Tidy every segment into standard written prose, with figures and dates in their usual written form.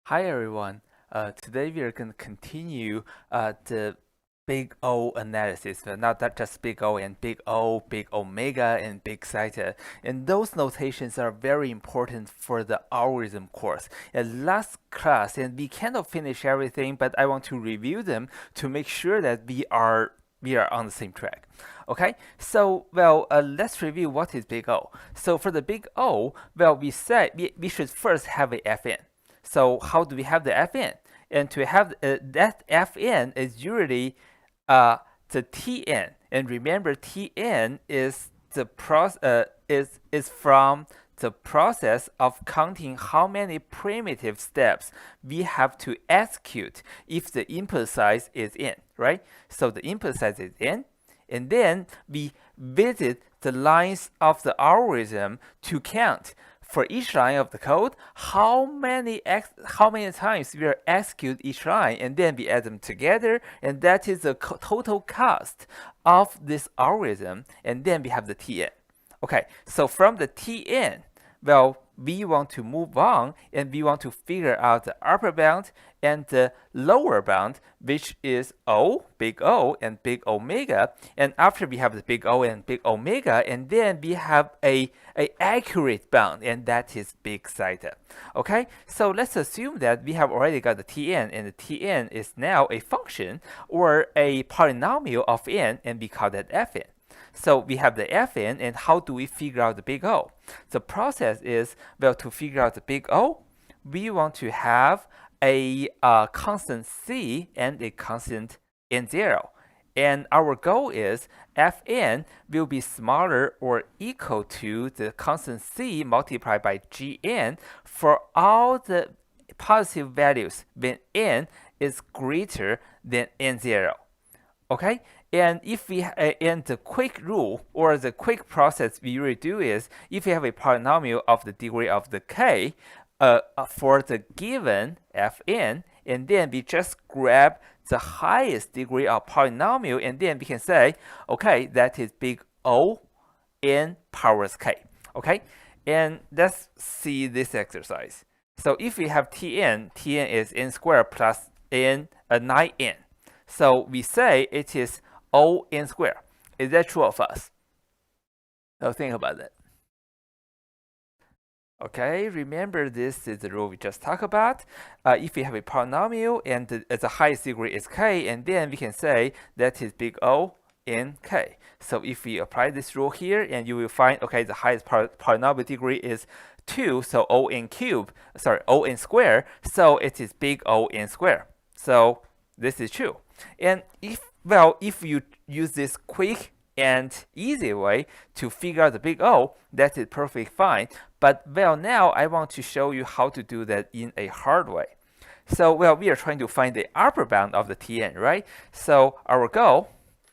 Hi everyone. Today we are going to continue the big O analysis, but not that just big O and big O, big omega, and big theta. And those notations are very important for the algorithm course. In last class, and we cannot finish everything, but I want to review them to make sure that we are on the same track. Okay, so let's review what is big O. So for the big O, we said we should first have a Fn. So how do we have the Fn? And to have that Fn is usually the Tn. And remember, Tn is the is from the process of counting how many primitive steps we have to execute if the input size is n, right? So the input size is n, and then we visit the lines of the algorithm to count for each line of the code how many times we execute each line, and then we add them together, and that is the total cost of this algorithm, and then we have the Tn. Okay, so from the Tn, we want to move on and we want to figure out the upper bound and the lower bound, which is O, big O, and big omega. And after we have the big O and big omega, and then we have a accurate bound, and that is big theta. Okay, so let's assume that we have already got the Tn, and the Tn is now a function or a polynomial of n, and we call that Fn. So we have the Fn, and how do we figure out the big O? The process is, to figure out the big O, we want to have a constant c and a constant n0. And our goal is Fn will be smaller or equal to the constant c multiplied by gn for all the positive values when n is greater than n0. Okay, and if we and the quick rule or the quick process we usually do is, if we have a polynomial of the degree of the k for the given Fn, and then we just grab the highest degree of polynomial, and then we can say, okay, that is big O n powers k. Okay, and let's see this exercise. So if we have Tn is n squared plus n 9n. So we say it is O n squared. Is that true of us? So think about that. Okay, remember this is the rule we just talked about. If we have a polynomial and the highest degree is k, and then we can say that is big O in k. So if we apply this rule here, and you will find, okay, the highest polynomial degree is 2, so O n squared, so it is big O n squared. So this is true. And if you use this quick and easy way to figure out the big O, that is perfectly fine. But now I want to show you how to do that in a hard way. So we are trying to find the upper bound of the Tn, right? So our goal,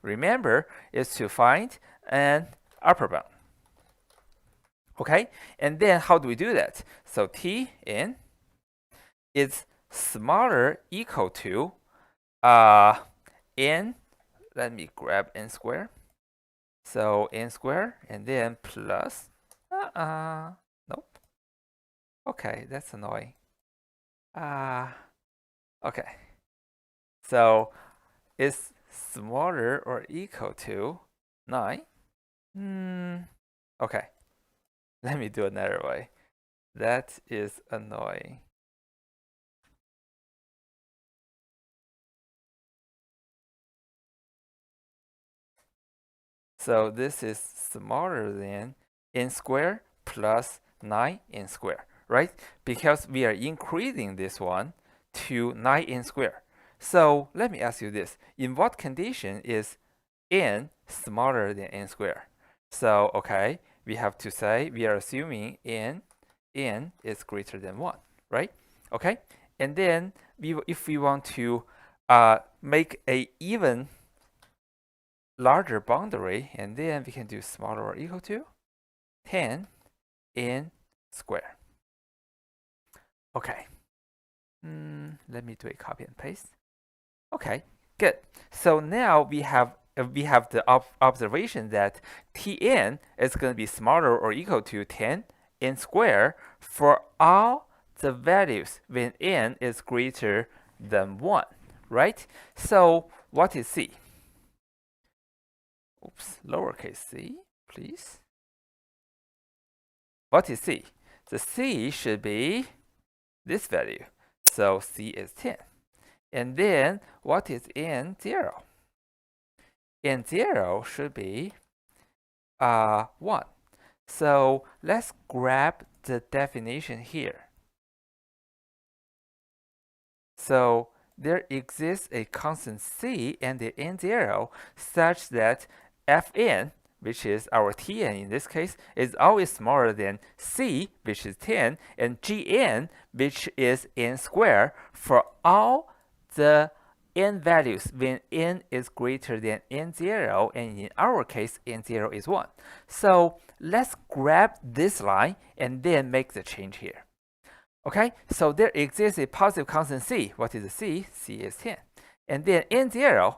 remember, is to find an upper bound. Okay, and then how do we do that? So Tn is smaller equal to n, let me grab n squared. So n squared, and then plus, nope. Okay, that's annoying. Okay. So it's smaller or equal to 9. Okay. Let me do another way. That is annoying. So this is smaller than n squared plus 9n squared, right? Because we are increasing this one to 9n squared. So let me ask you this. In what condition is n smaller than n squared? So, okay, we have to say we are assuming n is greater than 1, right? Okay, and then if we want to make a even larger boundary, and then we can do smaller or equal to 10 n squared. Okay. Let me do a copy and paste. Okay, good. So now we have the observation that Tn is going to be smaller or equal to 10 n squared for all the values when n is greater than 1, right? So what is c? Oops, lowercase c, please. What is c? The c should be this value. So c is 10. And then what is n0? N0 should be 1. So let's grab the definition here. So there exists a constant c and the n0 such that fn, which is our tn in this case, is always smaller than c, which is 10, and gn, which is n squared, for all the n values when n is greater than n0, and in our case n0 is 1. So let's grab this line and then make the change here. Okay, so there exists a positive constant c. What is the c? C is 10. And then n0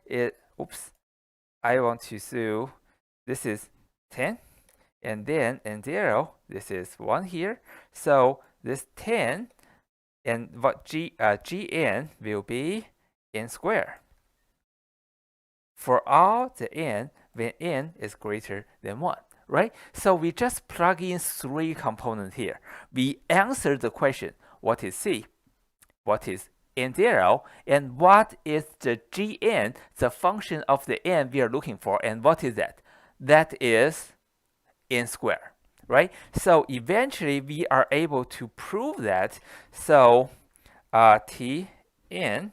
is, oops, I want to do, this is 10. And then n0, this is 1 here. So this 10, and what gn will be n squared for all the n when n is greater than 1. Right? So we just plug in 3 components here. We answer the question, what is c? What is n0? And what is the gn, the function of the n we are looking for? And what is that? That is n squared. Right? So eventually we are able to prove that. So Tn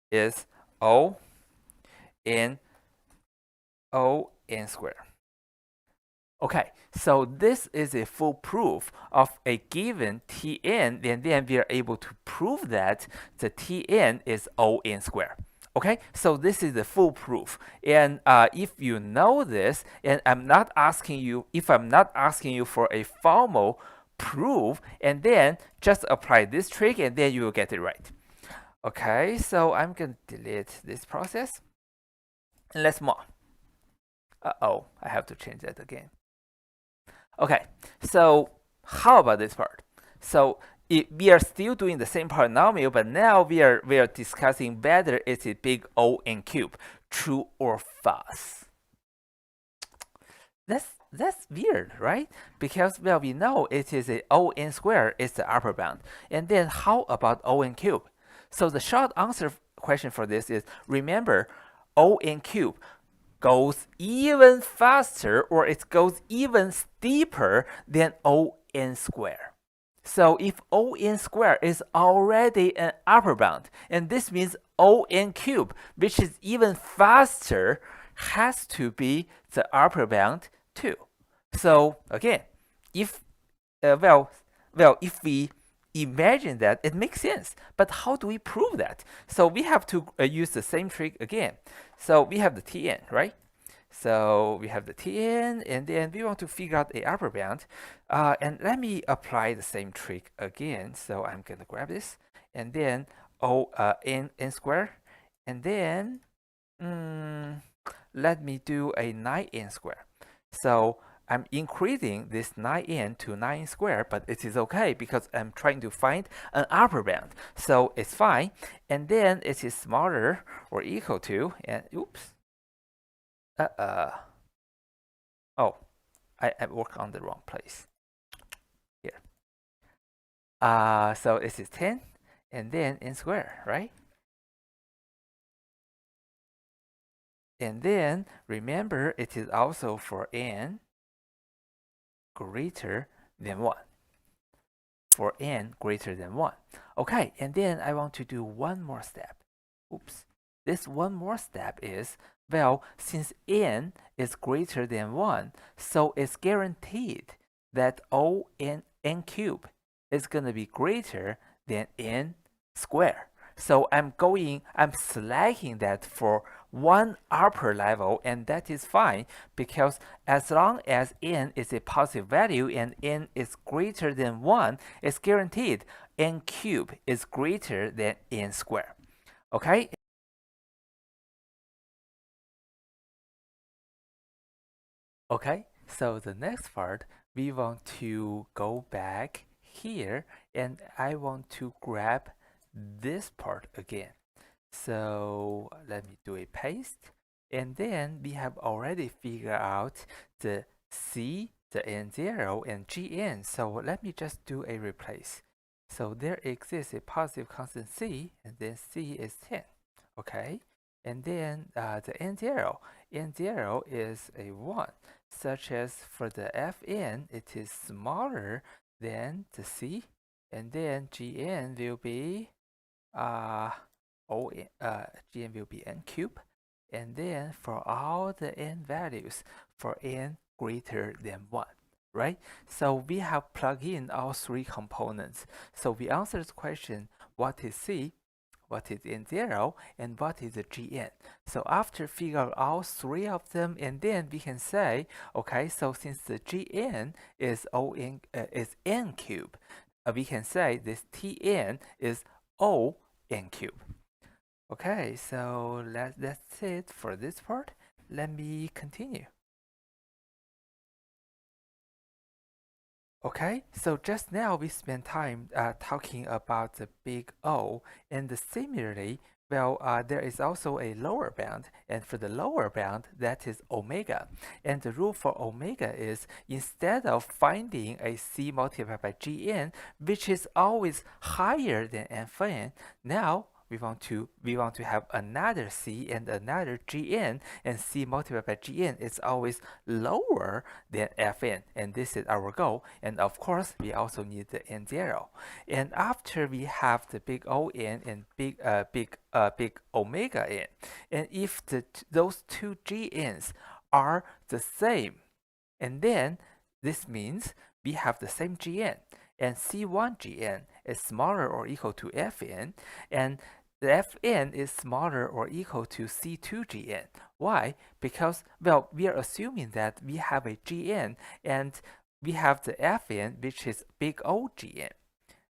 is O n squared. Okay, so this is a full proof of a given Tn, and then we are able to prove that the Tn is On squared. Okay, so this is the full proof. And if you know this, and if I'm not asking you for a formal proof, and then just apply this trick, and then you will get it right. Okay, so I'm going to delete this process. And let's move on. Uh-oh, I have to change that again. Okay, so how about this part? So we are still doing the same polynomial, but now we are discussing whether it's a big O n cube, true or false. That's weird, right? Because, well, we know it is a O n squared is the upper bound. And then how about O n cube? So the short answer question for this is, remember, O n cube goes even faster, or it goes even steeper than On squared. So if On squared is already an upper bound, and this means On cube, which is even faster, has to be the upper bound too. So again, if if we imagine that, it makes sense. But how do we prove that? So we have to use the same trick again. So we have the Tn, right? So we have the Tn, and then we want to figure out a upper bound. And let me apply the same trick again. So I'm going to grab this, and then n squared, and then let me do a 9n squared. So I'm increasing this 9n to 9 squared, but it is okay because I'm trying to find an upper bound. So it's fine. And then it is smaller or equal to, and oops. Oh, I worked on the wrong place. Here. So this is 10, and then n squared, right? And then remember, it is also for n greater than 1. For n greater than 1. Okay, and then I want to do one more step. Oops. This one more step is, well, since n is greater than 1, so it's guaranteed that n cube is going to be greater than n squared. So I'm selecting that for one upper level, and that is fine because as long as n is a positive value and n is greater than 1, it's guaranteed n cube is greater than n squared. Okay? Okay, so the next part, we want to go back here and I want to grab this part again. So let me do a paste. And then we have already figured out the C, the N0, and Gn. So let me just do a replace. So there exists a positive constant C, and then C is 10. Okay? And then the N0. N0 is a 1, such as for the Fn, it is smaller than the C. And then Gn will be uh, Gn will be n cubed. And then for all the n values, for n greater than 1, right? So we have plugged in all three components. So we answered the question, what is C, what is N0, and what is the Gn? So after figure out all three of them, and then we can say, okay, so since the Gn is is n cubed, we can say this Tn is O n cubed. Okay, so that's it for this part. Let me continue. Okay, so just now we spent time talking about the big O, and similarly, well, there is also a lower bound, and for the lower bound, that is omega. And the rule for omega is instead of finding a C multiplied by Gn, which is always higher than Fn, now we want to have another C and another Gn, and C multiplied by Gn is always lower than Fn, and this is our goal. And of course, we also need the N0. And after we have the big O n and big omega n, and if those two Gn's are the same, and then this means we have the same Gn, and C1 Gn is smaller or equal to Fn, and the Fn is smaller or equal to C2 Gn. Why? Because, well, we are assuming that we have a Gn and we have the Fn, which is big O Gn.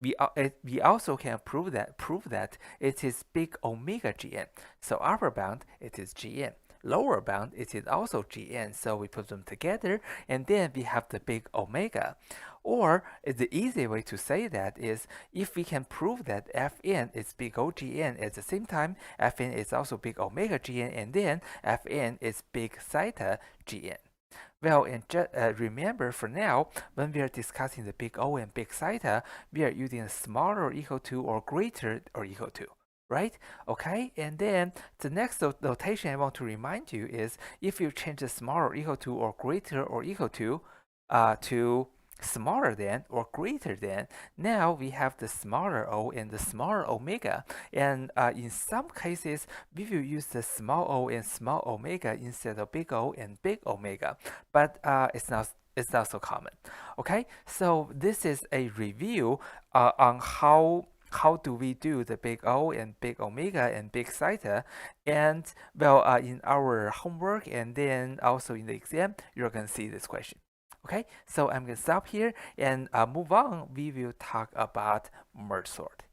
We also can prove that it is big omega Gn. So upper bound, it is Gn. Lower bound, it is also Gn. So we put them together, and then we have the big omega. Or the easy way to say that is if we can prove that Fn is big O Gn at the same time, Fn is also big omega Gn, and then Fn is big theta Gn. Well, and remember for now, when we are discussing the big O and big theta, we are using a smaller or equal to or greater or equal to, right? Okay, and then the next notation I want to remind you is if you change the smaller or equal to or greater or equal to smaller than or greater than, now we have the smaller O and the smaller omega, and in some cases we will use the small o and small omega instead of big O and big omega, but it's not so common. Okay, so this is a review on how do we do the big O and big omega and big theta, and well, in our homework and then also in the exam, you're going to see this question. Okay, so I'm going to stop here and move on. We will talk about merge sort.